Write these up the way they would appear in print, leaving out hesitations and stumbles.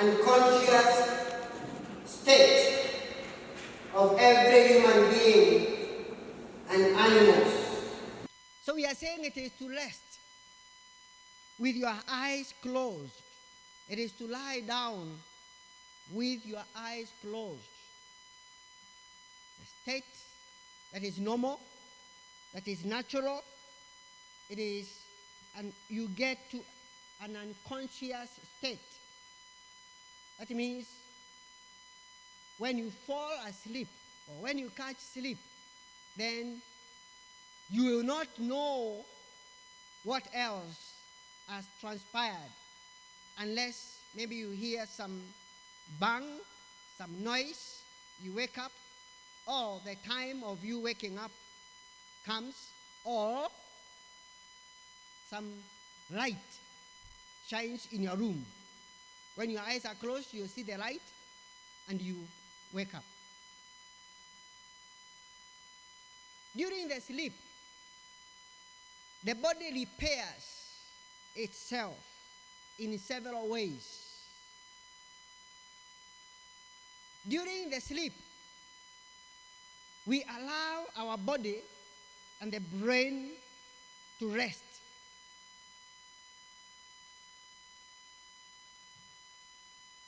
unconscious state of every human being and animals. So we are saying it is to rest with your eyes closed. It is to lie down with your eyes closed. A state that is normal, that is natural. It is, and you get to an unconscious state. That means when you fall asleep or when you catch sleep, then you will not know what else has transpired unless maybe you hear some bang, some noise, you wake up, or the time of you waking up comes, or some light shines in your room. When your eyes are closed, you see the light and you wake up. During the sleep, the body repairs itself in several ways. During the sleep, we allow our body and the brain to rest.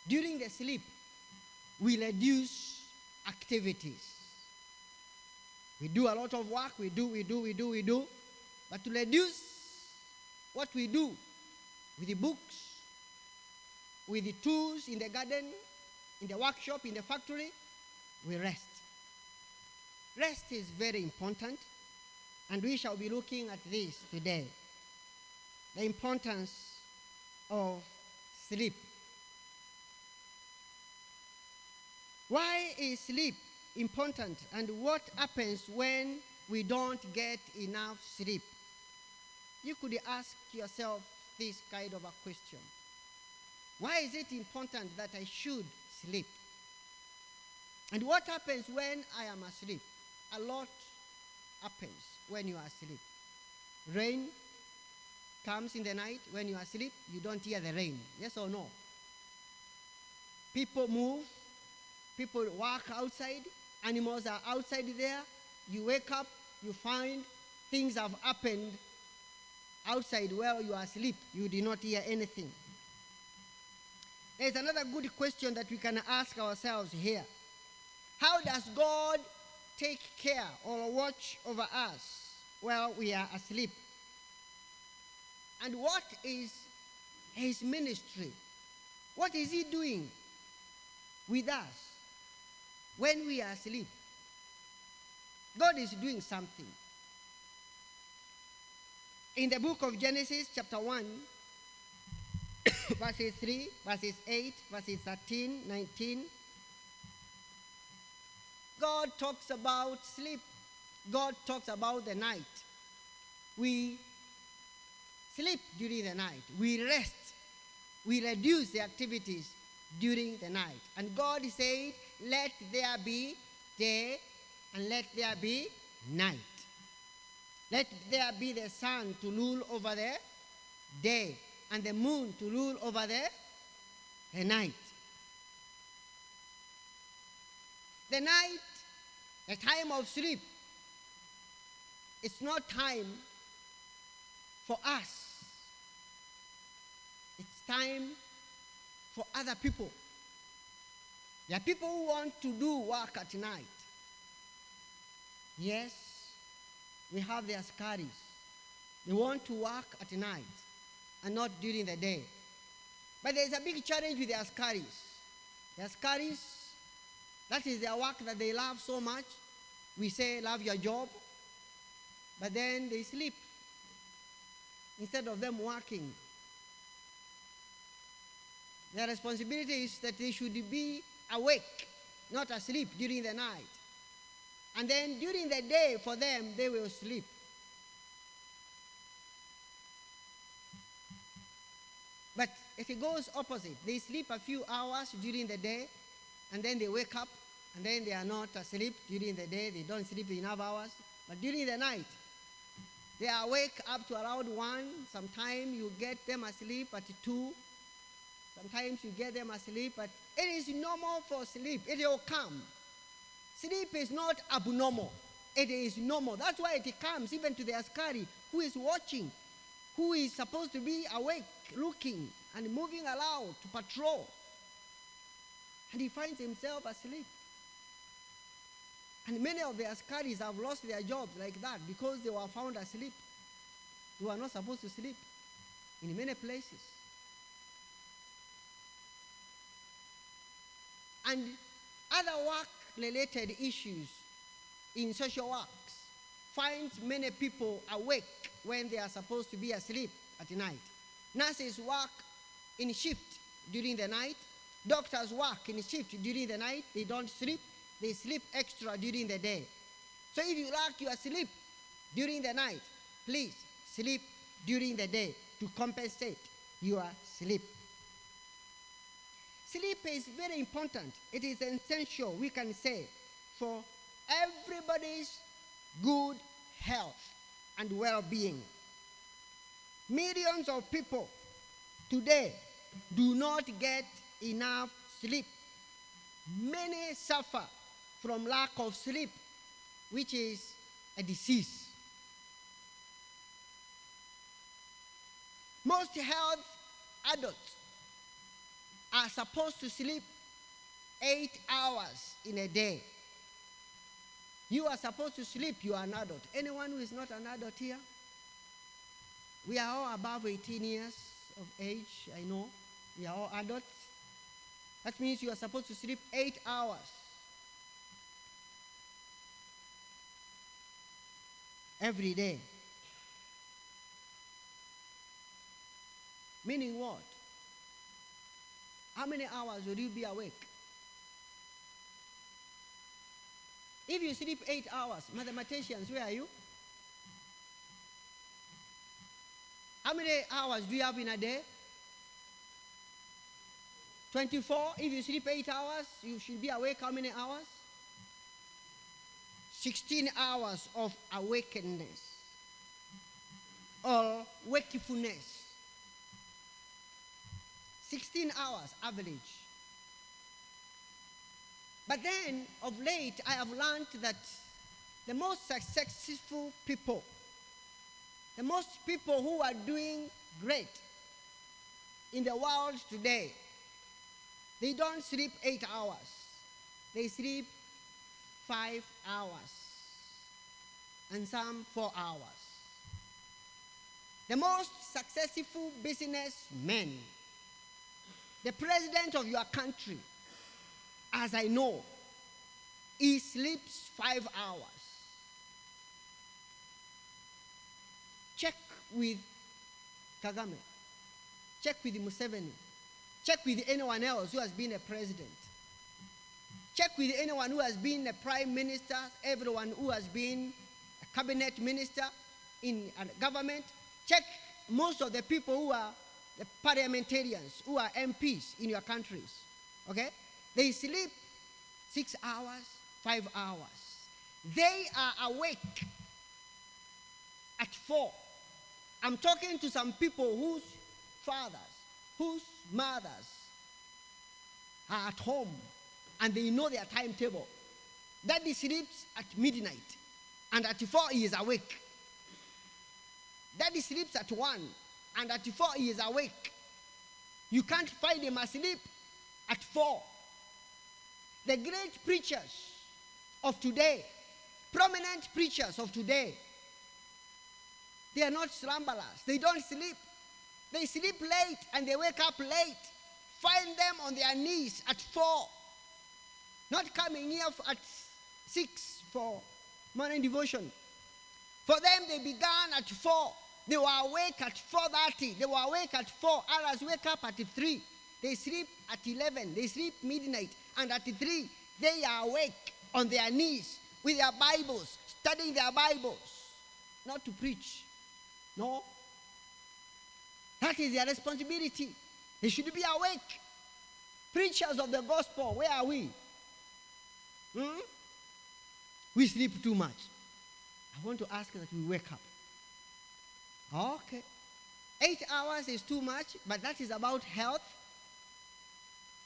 During the sleep, we reduce activities. We do a lot of work, we do. But to reduce what we do with the books, with the tools in the garden, in the workshop, in the factory, we rest. Rest is very important, and we shall be looking at this today. The importance of sleep. Why is sleep important, and what happens when we don't get enough sleep? You could ask yourself this kind of a question. Why is it important that I should sleep? And what happens when I am asleep? A lot happens when you are asleep. Rain comes in the night. When you are asleep, you don't hear the rain. Yes or no? People move. People walk outside. Animals are outside there. You wake up, you find things have happened outside while you are asleep. You did not hear anything. There's another good question that we can ask ourselves here. How does God take care or watch over us while we are asleep? And what is his ministry? What is he doing with us when we are asleep? God is doing something. In the book of Genesis, chapter 1, verses 3, verses 8, verses 13, 19, God talks about sleep. God talks about the night. We sleep during the night. We rest. We reduce the activities during the night. And God said, let there be day and let there be night. Let there be the sun to rule over the day and the moon to rule over the night. The night, the time of sleep, it's not time for us. It's time for other people. There are people who want to do work at night. Yes, we have the askaris. They want to work at night and not during the day. But there's a big challenge with the askaris. The askaris, that is their work that they love so much. We say, love your job. But then they sleep instead of them working. Their responsibility is that they should be awake, not asleep during the night. And then during the day, for them, they will sleep. But if it goes opposite, they sleep a few hours during the day, and then they wake up, and then they are not asleep during the day. They don't sleep enough hours. But during the night, they are awake up to around 1. Sometime you get them asleep at 2. Sometimes you get them asleep, but it is normal for sleep. It will come. Sleep is not abnormal. It is normal. That's why it comes even to the askari who is watching, who is supposed to be awake, looking and moving around to patrol. And he finds himself asleep. And many of the askaris have lost their jobs like that because they were found asleep. They were not supposed to sleep in many places. And other work-related issues in social works finds many people awake when they are supposed to be asleep at night. Nurses work in shift during the night. Doctors work in shift during the night. They don't sleep. They sleep extra during the day. So if you lack your sleep during the night, please sleep during the day to compensate your sleep. Sleep is very important. It is essential, we can say, for everybody's good health and well-being. Millions of people today do not get enough sleep. Many suffer from lack of sleep, which is a disease. Most health adults are supposed to sleep 8 hours in a day. You are supposed to sleep, you are an adult. Anyone who is not an adult here? We are all above 18 years of age, I know. We are all adults. That means you are supposed to sleep 8 hours. Every day. Meaning what? How many hours will you be awake? If you sleep 8 hours, mathematicians, where are you? How many hours do you have in a day? 24. If you sleep 8 hours, you should be awake how many hours? 16 hours of awakeness or wakefulness. 16 hours average. But then, of late, I have learned that the most successful people, the most people who are doing great in the world today, they don't sleep 8 hours. They sleep 5 hours. And some 4 hours. The most successful businessmen, the president of your country, as I know, he sleeps 5 hours. Check with Kagame. Check with Museveni. Check with anyone else who has been a president. Check with anyone who has been a prime minister, everyone who has been a cabinet minister in a government. Check most of the people who are the parliamentarians, who are MPs in your countries. Okay? They sleep 6 hours, 5 hours. They are awake at 4. I'm talking to some people whose fathers, whose mothers are at home and they know their timetable. Daddy sleeps at midnight and at 4 he is awake. Daddy sleeps at 1 and at 4 he is awake. You can't find him asleep at 4. The great preachers of today, prominent preachers of today, they are not slumberers. They don't sleep. They sleep late and they wake up late. Find them on their knees at 4. Not coming here at 6 for morning devotion. For them, they began at 4. They were awake at 4:30. They were awake at 4. Others wake up at 3. They sleep at 11. They sleep midnight. And at 3, they are awake on their knees with their Bibles, studying their Bibles. Not to preach. No. That is their responsibility. They should be awake. Preachers of the gospel, where are we? We sleep too much. I want to ask that we wake up. Okay. 8 hours is too much, but that is about health.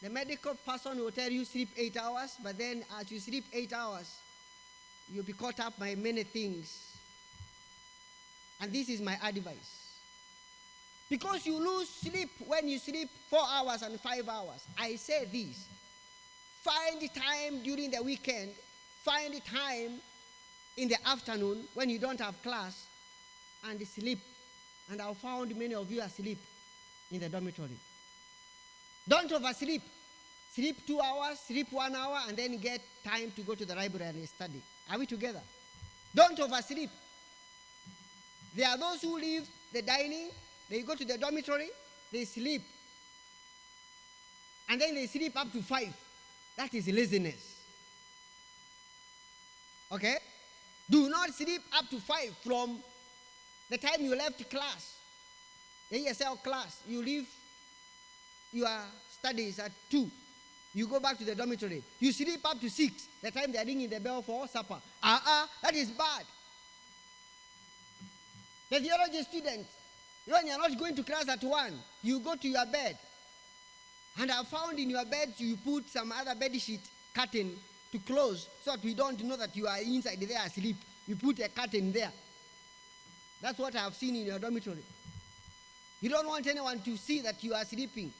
The medical person will tell you sleep 8 hours, but then as you sleep 8 hours, you'll be caught up by many things. And this is my advice. Because you lose sleep when you sleep 4 hours and 5 hours. I say this. Find time during the weekend. Find time in the afternoon when you don't have class and sleep. And I've found many of you asleep in the dormitory. Don't oversleep. Sleep 2 hours, sleep 1 hour, and then get time to go to the library and study. Are we together? Don't oversleep. There are those who leave the dining, they go to the dormitory, they sleep. And then they sleep up to 5. That is laziness. Okay? Do not sleep up to 5 from the time you left class. The ESL class, you leave your studies at 2. You go back to the dormitory. You sleep up to 6, the time they are ringing the bell for supper. That is bad. The theology student, when you are not going to class at 1, you go to your bed. And I found in your bed you put some other bed sheet curtain to close so that we don't know that you are inside there asleep. You put a curtain there. That's what I have seen in your dormitory. You don't want anyone to see that you are sleeping.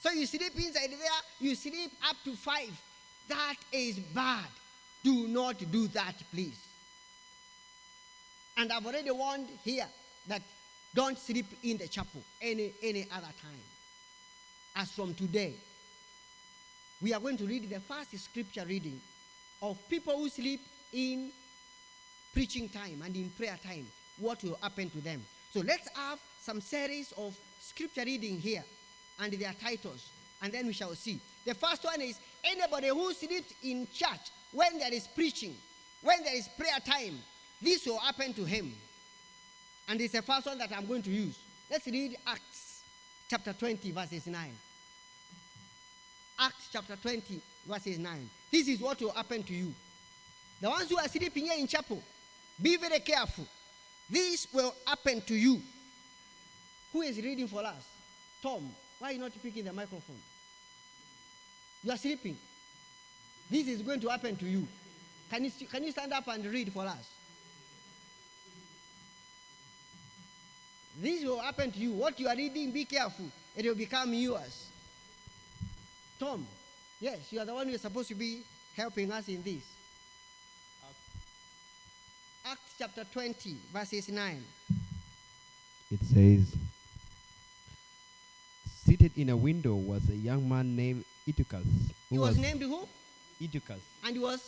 So you sleep inside there, you sleep up to 5. That is bad. Do not do that, please. And I've already warned here that don't sleep in the chapel any other time. As from today, we are going to read the first scripture reading of people who sleep in preaching time and in prayer time. What will happen to them? So let's have some series of scripture reading here and their titles, and then we shall see. The first one is anybody who sleeps in church when there is preaching, when there is prayer time, this will happen to him. And it's the first one that I'm going to use. Let's read Acts chapter 20, verses 9. Acts chapter 20, verses 9. This is what will happen to you. The ones who are sleeping here in chapel, be very careful. This will happen to you. Who is reading for us? Tom, why are you not picking the microphone? You are sleeping. This is going to happen to you. Can you stand up and read for us? This will happen to you. What you are reading, be careful. It will become yours. Tom, yes, you are the one who is supposed to be helping us in this. Acts chapter 20, verses 9. It says, seated in a window was a young man named Eutychus. He was named who? Eutychus. And he was?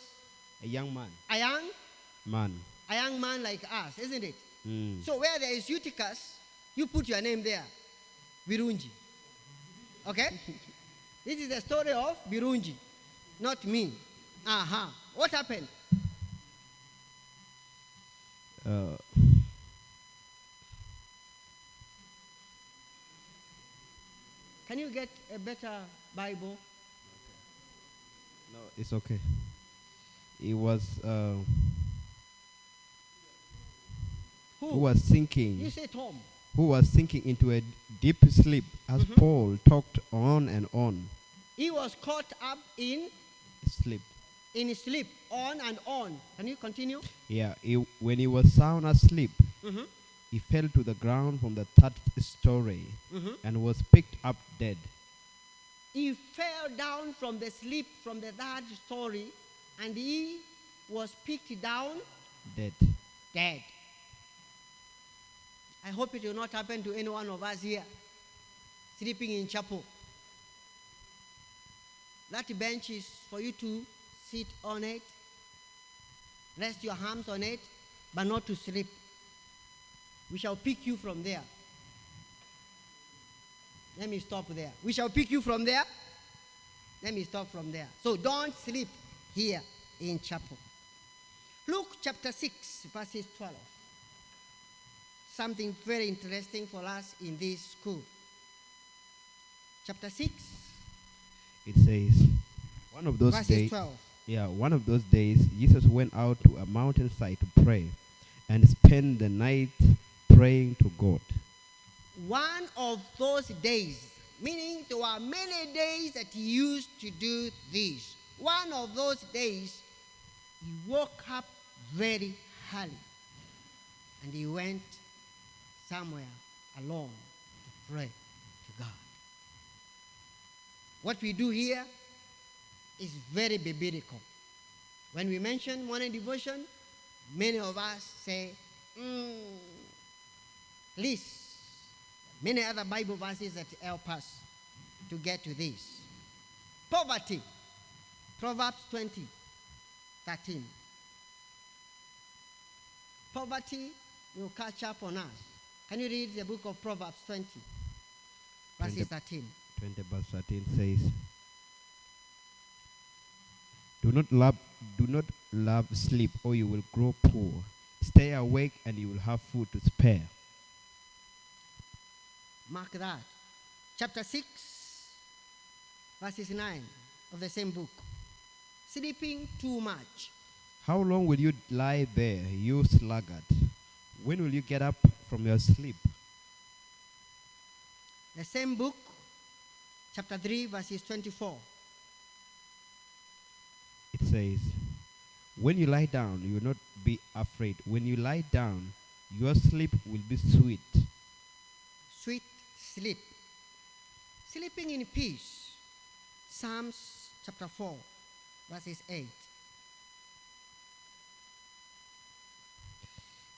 A young man. A young? Man. A young man like us, isn't it? Mm. So where there is Eutychus, you put your name there. Birunji. Okay? This is the story of Birunji, not me. What happened? Can you get a better Bible? No, it's okay. It was who was sinking. You say Tom. Who was sinking into a deep sleep as Paul talked on and on. He was caught up in sleep. In sleep, on and on. Can you continue? Yeah, when he was sound asleep, he fell to the ground from the 3rd story and was picked up dead. He fell down from the sleep from the 3rd story and he was picked down dead. I hope it will not happen to any one of us here sleeping in chapel. That bench is for you to sit on it, rest your arms on it, but not to sleep. We shall pick you from there. Let me stop there. We shall pick you from there. Let me stop from there. So don't sleep here in chapel. Luke chapter 6, verses 12. Something very interesting for us in this school. Chapter 6. It says, one of those days. 12. Yeah, one of those days, Jesus went out to a mountainside to pray and spent the night praying to God. One of those days, Meaning there were many days that he used to do this. One of those days, he woke up very early and he went somewhere alone to pray to God. What we do here is very biblical. When we mention morning devotion, many of us say, please, many other Bible verses that help us to get to this. Poverty, Proverbs 20:13. Poverty will catch up on us. Can you read the book of Proverbs 20, verses 13? 20 verse 13 says, Do not love sleep, or you will grow poor. Stay awake, and you will have food to spare. Mark that. Chapter 6, verses 9 of the same book. Sleeping too much. How long will you lie there, you sluggard? When will you get up from your sleep? The same book, chapter 3, verses 24. It says, When you lie down, you will not be afraid. When you lie down, your sleep will be sweet. Sweet sleep. Sleeping in peace. Psalms chapter 4, verses 8.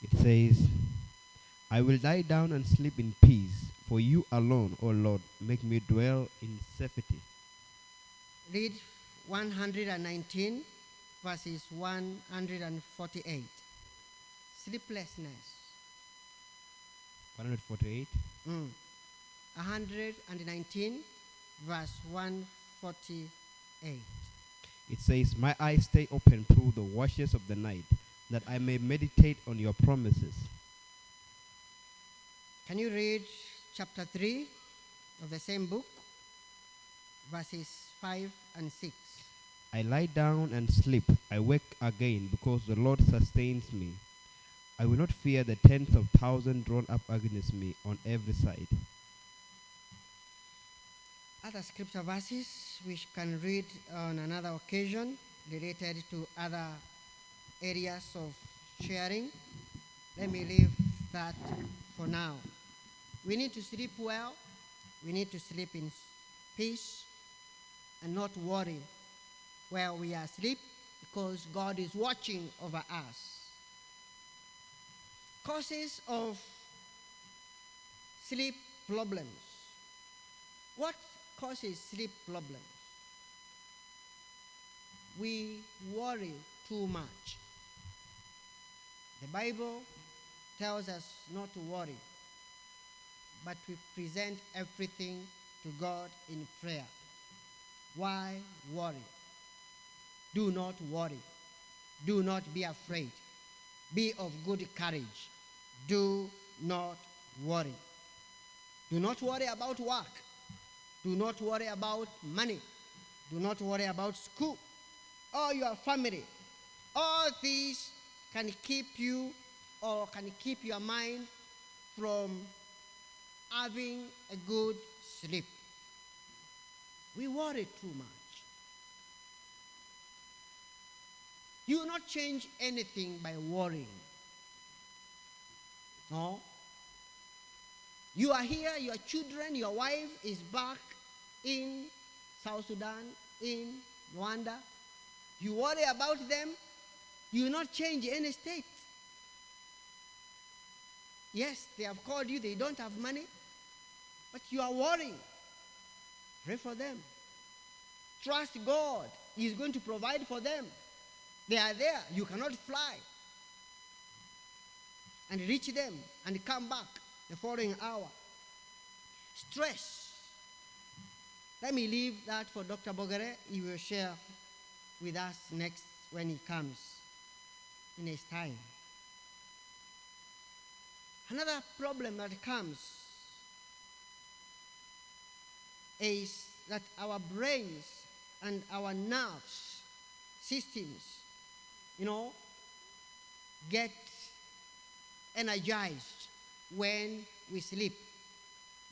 It says, I will lie down and sleep in peace, for you alone, O Lord, make me dwell in safety. Read 119, verses 148. Sleeplessness. 148. 119, verse 148. It says, My eyes stay open through the watches of the night, that I may meditate on your promises. Can you read chapter 3 of the same book, verses 5 and 6? I lie down and sleep. I wake again, because the Lord sustains me. I will not fear the tens of thousands drawn up against me on every side. Other scripture verses which can read on another occasion related to other areas of sharing. Let me leave that for now. We need to sleep well. We need to sleep in peace and not worry while we are asleep, because God is watching over us. Causes of sleep problems. What causes sleep problems? We worry too much. The Bible tells us not to worry, but we present everything to God in prayer. Why worry? Do not worry. Do not be afraid. Be of good courage. Do not worry. Do not worry about work. Do not worry about money. Do not worry about school or your family. All these can keep you or can keep your mind from having a good sleep. We worry too much. You will not change anything by worrying. No. You are here, your children, your wife is back in South Sudan, in Rwanda. You worry about them, you will not change any state. Yes, they have called you, they don't have money, but you are worrying. Pray for them. Trust God. He is going to provide for them. They are there. You cannot fly and reach them and come back the following hour. Stress. Let me leave that for Dr. Bogere. He will share with us next when he comes in his time. Another problem that comes is that our brains and our nerves systems, get energized when we sleep.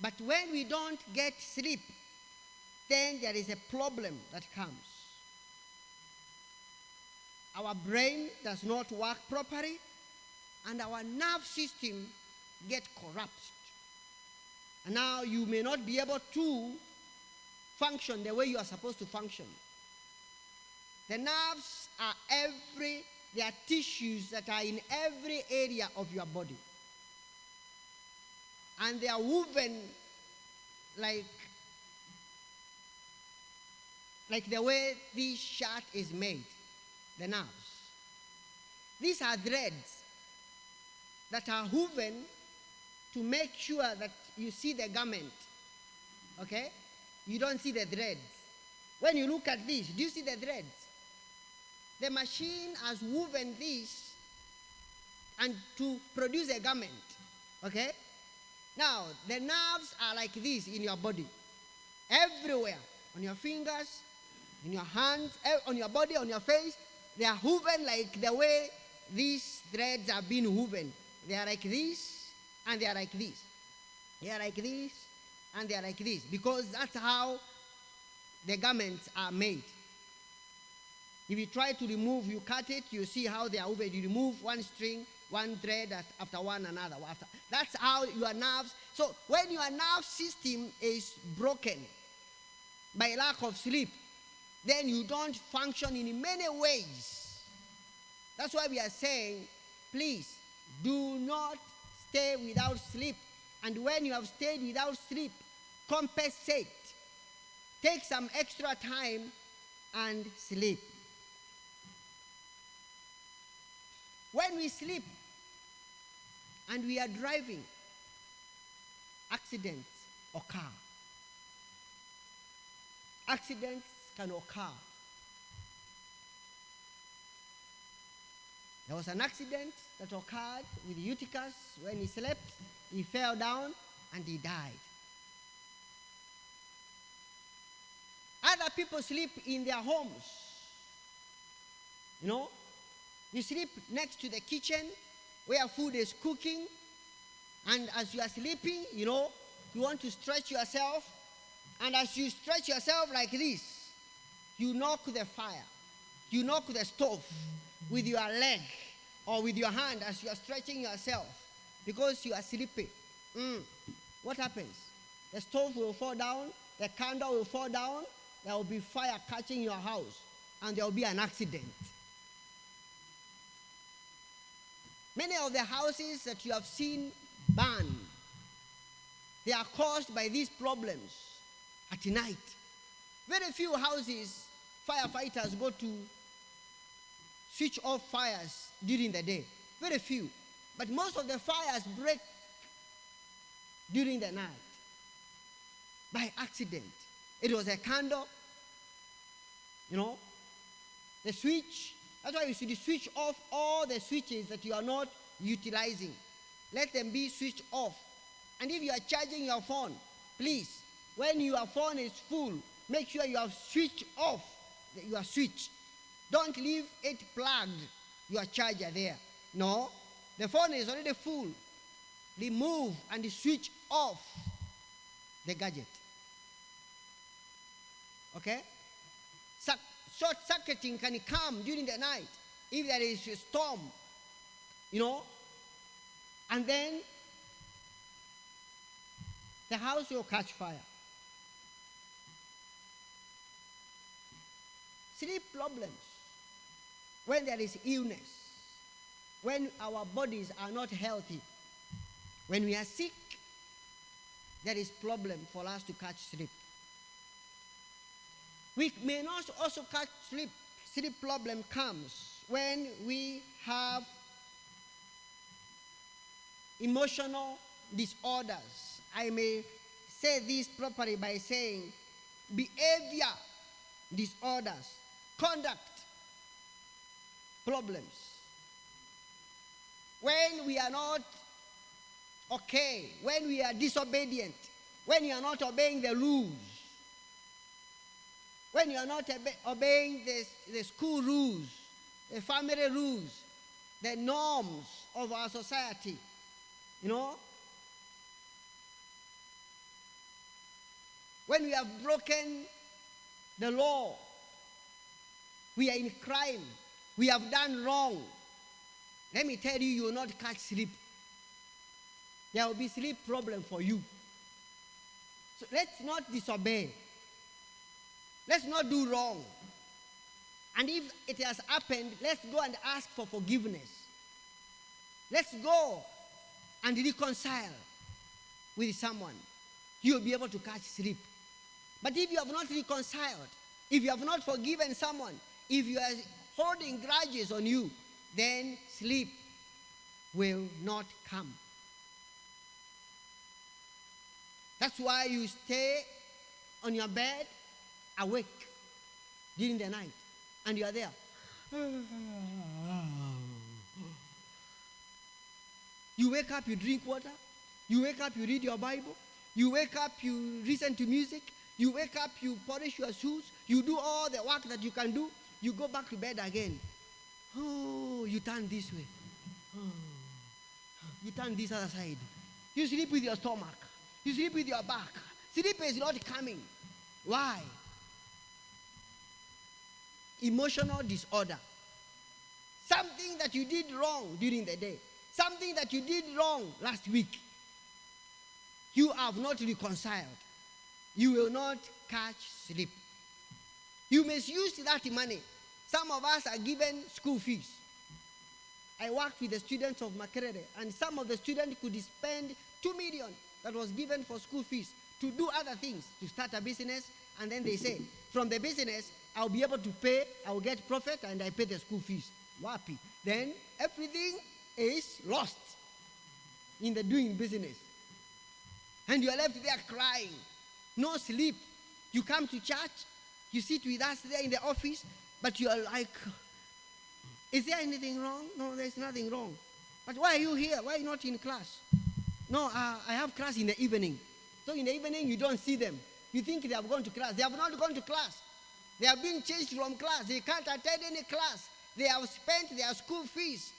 But when we don't get sleep, then there is a problem that comes. Our brain does not work properly, and our nerve system gets corrupt. And now you may not be able to function the way you are supposed to function. The nerves are they are tissues that are in every area of your body. And they are woven like the way this shirt is made, the nerves. These are threads that are woven to make sure that you see the garment. Okay? You don't see the threads. When you look at this, do you see the threads? The machine has woven this and to produce a garment. Okay? Now, the nerves are like this in your body. Everywhere. On your fingers, in your hands, on your body, on your face. They are woven like the way these threads are being woven. They are like this, and they are like this. They are like this, and they are like this. Because that's how the garments are made. If you try to remove, you cut it, you see how they are woven. You remove one string, one thread after one another. That's how your nerves. So when your nerve system is broken by lack of sleep, then you don't function in many ways. That's why we are saying, please, do not stay without sleep. And when you have stayed without sleep, compensate. Take some extra time and sleep. When we sleep and we are driving, accidents occur. Accidents can occur. There was an accident that occurred with Eutychus when he slept. He fell down and he died. Other people sleep in their homes. You know, you sleep next to the kitchen where food is cooking, and as you are sleeping, you know, you want to stretch yourself, and as you stretch yourself like this, you knock the fire, you knock the stove with your leg or with your hand as you are stretching yourself because you are sleeping. What happens? The stove will fall down, the candle will fall down, there will be fire catching your house, and there will be an accident. Many of the houses that you have seen burn, they are caused by these problems at night. Very few houses, firefighters go to switch off fires during the day. Very few. But most of the fires break during the night by accident. It was a candle, you know, the switch. That's why you should switch off all the switches that you are not utilizing. Let them be switched off. And if you are charging your phone, please, when your phone is full, make sure you have switched off your switch. Don't leave it plugged, your charger there. No, the phone is already full. Remove and switch off the gadget. Okay? Short circuiting can come during the night if there is a storm, you know, and then the house will catch fire. Sleep problems, when there is illness, when our bodies are not healthy, when we are sick, there is problem for us to catch sleep. We may not also catch sleep. Sleep problem comes when we have emotional disorders. I may say this properly by saying behavior disorders, conduct problems. When we are not okay, when we are disobedient, when you are not obeying the rules, when you are not obeying the school rules, the family rules, the norms of our society, you know, when we have broken the law, we are in crime, we have done wrong, let me tell you, you will not catch sleep. There will be sleep problem for you. So let's not disobey. Let's not do wrong. And if it has happened, let's go and ask for forgiveness. Let's go and reconcile with someone. You will be able to catch sleep. But if you have not reconciled, if you have not forgiven someone, if you are holding grudges on you, then sleep will not come. That's why you stay on your bed awake during the night and you are there. You wake up, you drink water. You wake up, you read your Bible. You wake up, you listen to music. You wake up, you polish your shoes. You do all the work that you can do. You go back to bed again. Oh, you turn this way. Oh, you turn this other side. You sleep with your stomach. You sleep with your back. Sleep is not coming. Why? Emotional disorder. Something that you did wrong during the day. Something that you did wrong last week. You have not reconciled. You will not catch sleep. You misuse that money. Some of us are given school fees. I worked with the students of Makerere, and some of the students could spend 2 million that was given for school fees to do other things, to start a business, and then they say, from the business, I'll be able to pay, I'll get profit, and I pay the school fees. Wapi. Then everything is lost in the doing business. And you are left there crying. No sleep. You come to church, you sit with us there in the office, but you are like, is there anything wrong? No, there's nothing wrong. But why are you here? Why are you not in class? No, I have class in the evening. So in the evening, you don't see them. You think they have gone to class. They have not gone to class. They have been changed from class. They can't attend any class. They have spent their school fees.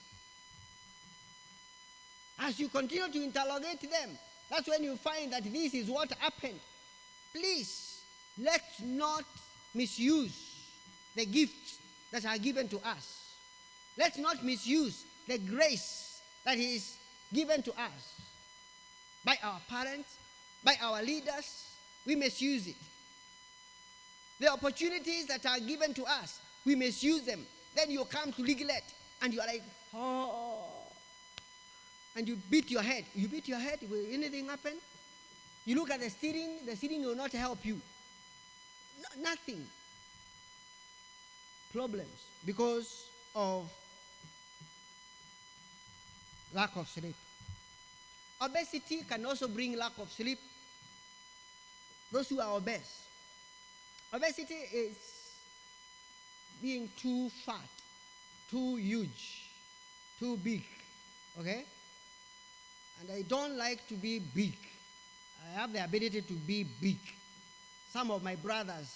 As you continue to interrogate them, that's when you find that this is what happened. Please, let's not misuse the gifts that are given to us. Let's not misuse the grace that is given to us by our parents, by our leaders. We misuse it. The opportunities that are given to us, we misuse them. Then you come to neglect, and you are like, oh, and you beat your head. You beat your head, will anything happen? You look at the steering will not help you. No, nothing. Problems because of lack of sleep. Obesity can also bring lack of sleep. Those who are obese. Obesity is being too fat, too huge, too big. Okay? And I don't like to be big. I have the ability to be big. Some of my brothers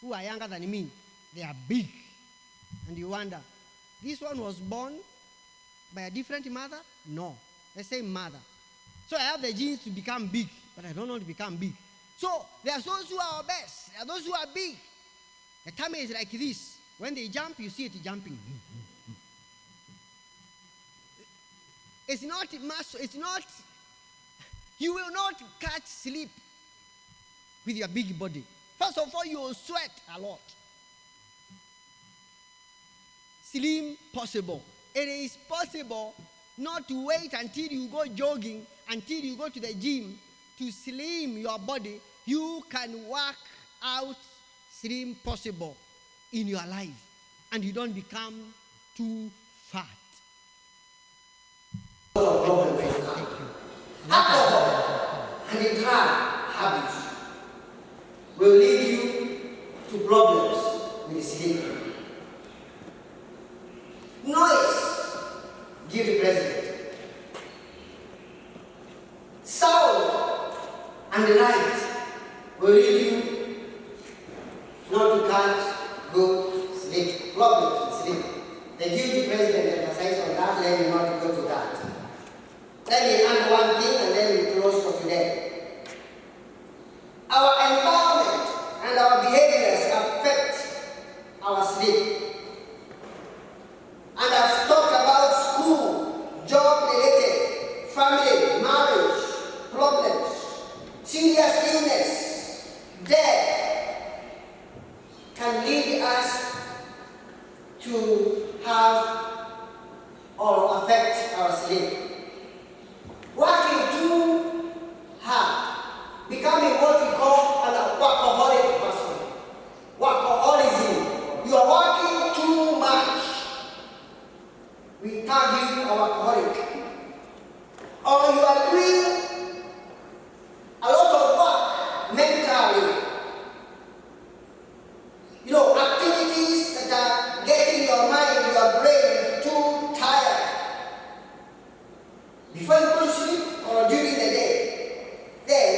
who are younger than me, they are big. And you wonder, this one was born by a different mother? No, the same mother. So I have the genes to become big, but I don't want to become big. So there are those who are obese, there are those who are big. The tummy is like this. When they jump, you see it jumping. It's not muscle, it's not, you will not catch sleep with your big body. First of all, you will sweat a lot. Slim possible. It is possible not to wait until you go jogging, until you go to the gym to slim your body. You can work out slim possible in your life, and you don't become too fat. Alcohol and the drug habits will lead you to problems with sleep. Noise, guilty president. Sound and light will lead you not to catch good sleep, problems with sleep. The guilty president emphasized on that, let me not go to that. Let me add one thing and then we close for today. Our environment and our behaviors affect our sleep. And I've talked about school, job-related, family, marriage, problems, serious illness, death can lead us to have or affect our sleep. Working too hard, becoming what we call an workaholic person. Workaholism. You are working too much. We tag you a workaholic. Or you are doing a lot of work mentally. Activities that are getting your mind, your brain too tired. Before you go to sleep or during the day. Then,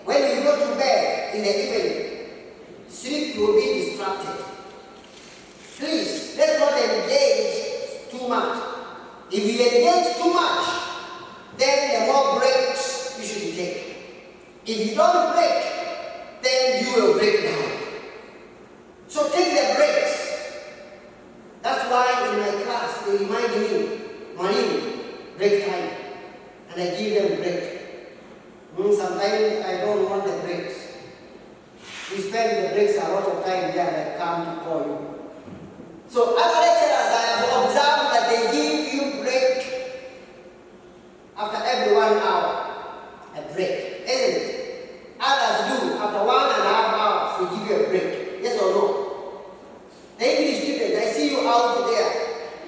when you go to bed in the evening, sleep will be distracted. Please, let's not engage too much. If you engage too much, then the more breaks you should take. If you don't break, then you will break down. So take the breaks. That's why in my class they remind me, morning, break time. And I give them break. Sometimes I don't want the breaks. We spend the breaks a lot of time there and I come to call you. So other lecturers, I have observed that they give you break after every 1 hour. A break, isn't it? Others do. After 1.5 hours, they give you a break. Yes or no? The English students, I see you out there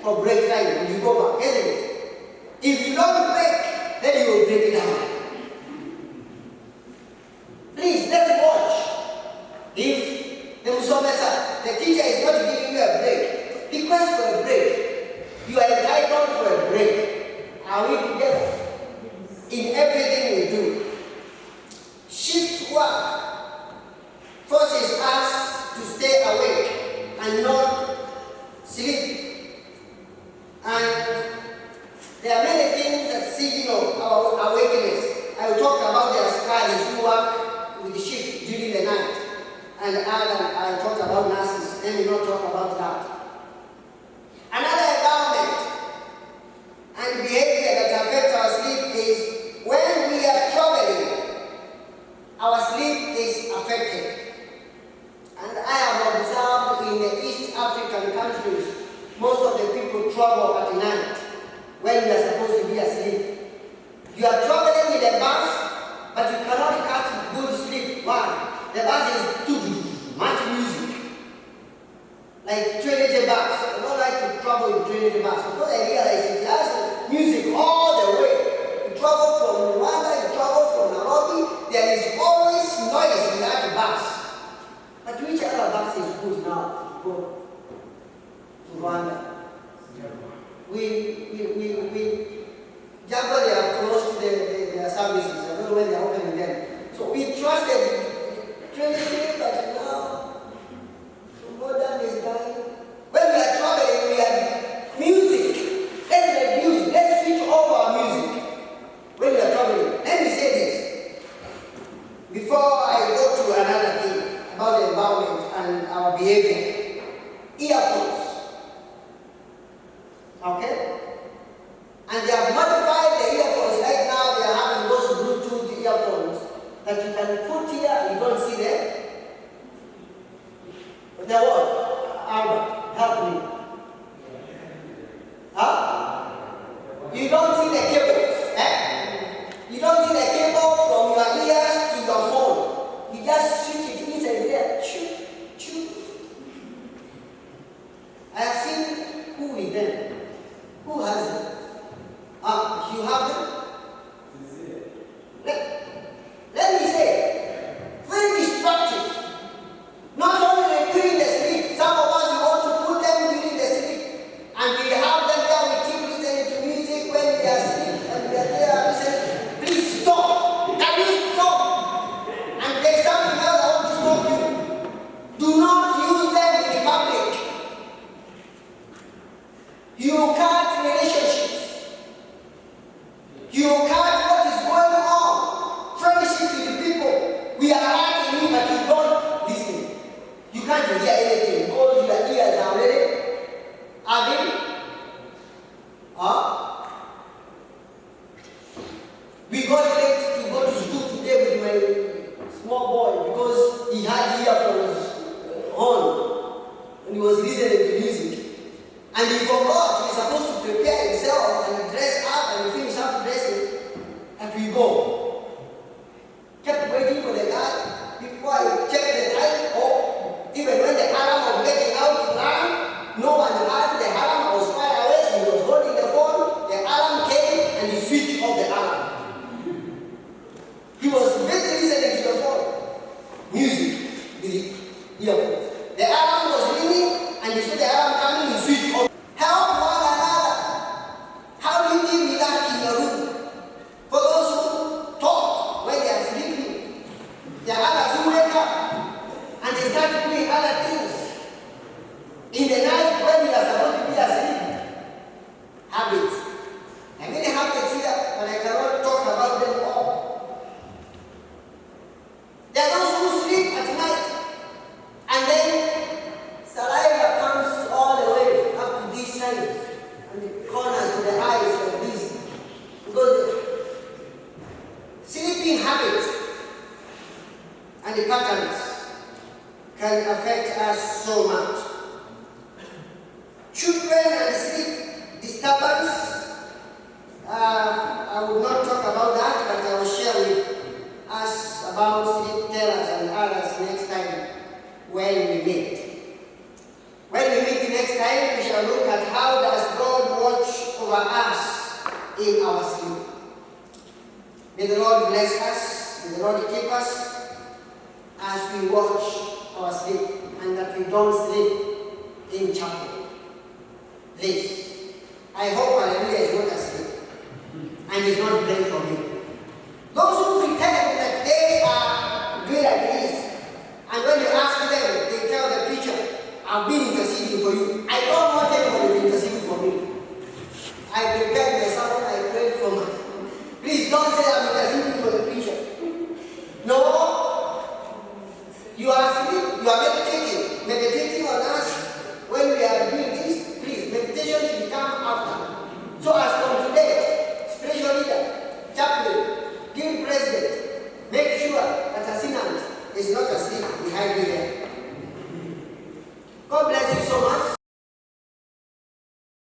for break time and you go back, isn't it? If you don't break, then you will break it down. Please, let's watch. If the teacher is not giving you a break, request for a break. You are entitled for a break. Are we together? In everything we do. Shift work forces us to stay awake and not sleep. And there are many things that signal our awakeness. I will talk about the skies who work with the shift during the night. And I talk about nurses. Let me not talk about that. Another environment and behavior that affects our sleep is when we are traveling, our sleep is affected. And I have observed in the East African countries, most of the people travel at night when you are supposed to be asleep. You are traveling with a bus, but you cannot catch good sleep. Why? The bus is too much music. Like Trinity bus. I don't like to travel with Trinity bus because I realize it has music all the way. You travel from Rwanda, you travel from Nairobi, there is always noise in that bus. But which other bus is good now to go to Rwanda? Jaguar, they are close to their services. I don't know when they are opening them. So we trusted Trinity, but now the modern is dying. When we are traveling, we have music. Let's reduce, let's switch off our music. When we are traveling, let me say this. Before I go to another thing about the environment and our behavior. Earphones. Okay? And they have modified the earphones. Right now they are having those Bluetooth earphones that you can put here, you don't see them. The what? Albert, help me. Huh? You don't see the cables. You don't see the cable from your ears to your phone. You just switch it inside there. Choo, choo. I have seen who with them. Who has them? You have them? Let me say, very destructive. Not only during the sleep, some of us want to put them during can't hear anything because your ears are already having. We got late to go to school today with my small boy because he had earphones on and he was listening to music. And he forgot he's supposed to prepare himself and dress up and finish up dressing as we go. Kept waiting for the guy before I checked the time, or even when the alarm was getting out to run, no one had the alarm. I was far away, he was holding the phone, the alarm came and he switched off the alarm. He was busy listening to the phone, music with the earphones. The alarm was ringing and he saw the alarm coming, he switched off. Help one another. How do you deal with that in your room? For those who talk when they are sleeping, there are others who wake up and they start doing other things. In the night when we are supposed to be asleep, habits. There are many habits here, but I cannot talk about them all. There are those who sleep at night and then saliva comes all the way up to these sides and the corners of the eyes like this. Because sleeping habits and the patterns can affect us so much. Children and sleep disturbance. I will not talk about that, but I will share with us about sleep tellers and others next time when we meet. When we meet next time, we shall look at how does God watch over us in our sleep. May the Lord bless us, may the Lord keep us as we watch our sleep and that we don't sleep in chapel. Please, I hope Hallelujah is not asleep and is not praying for me.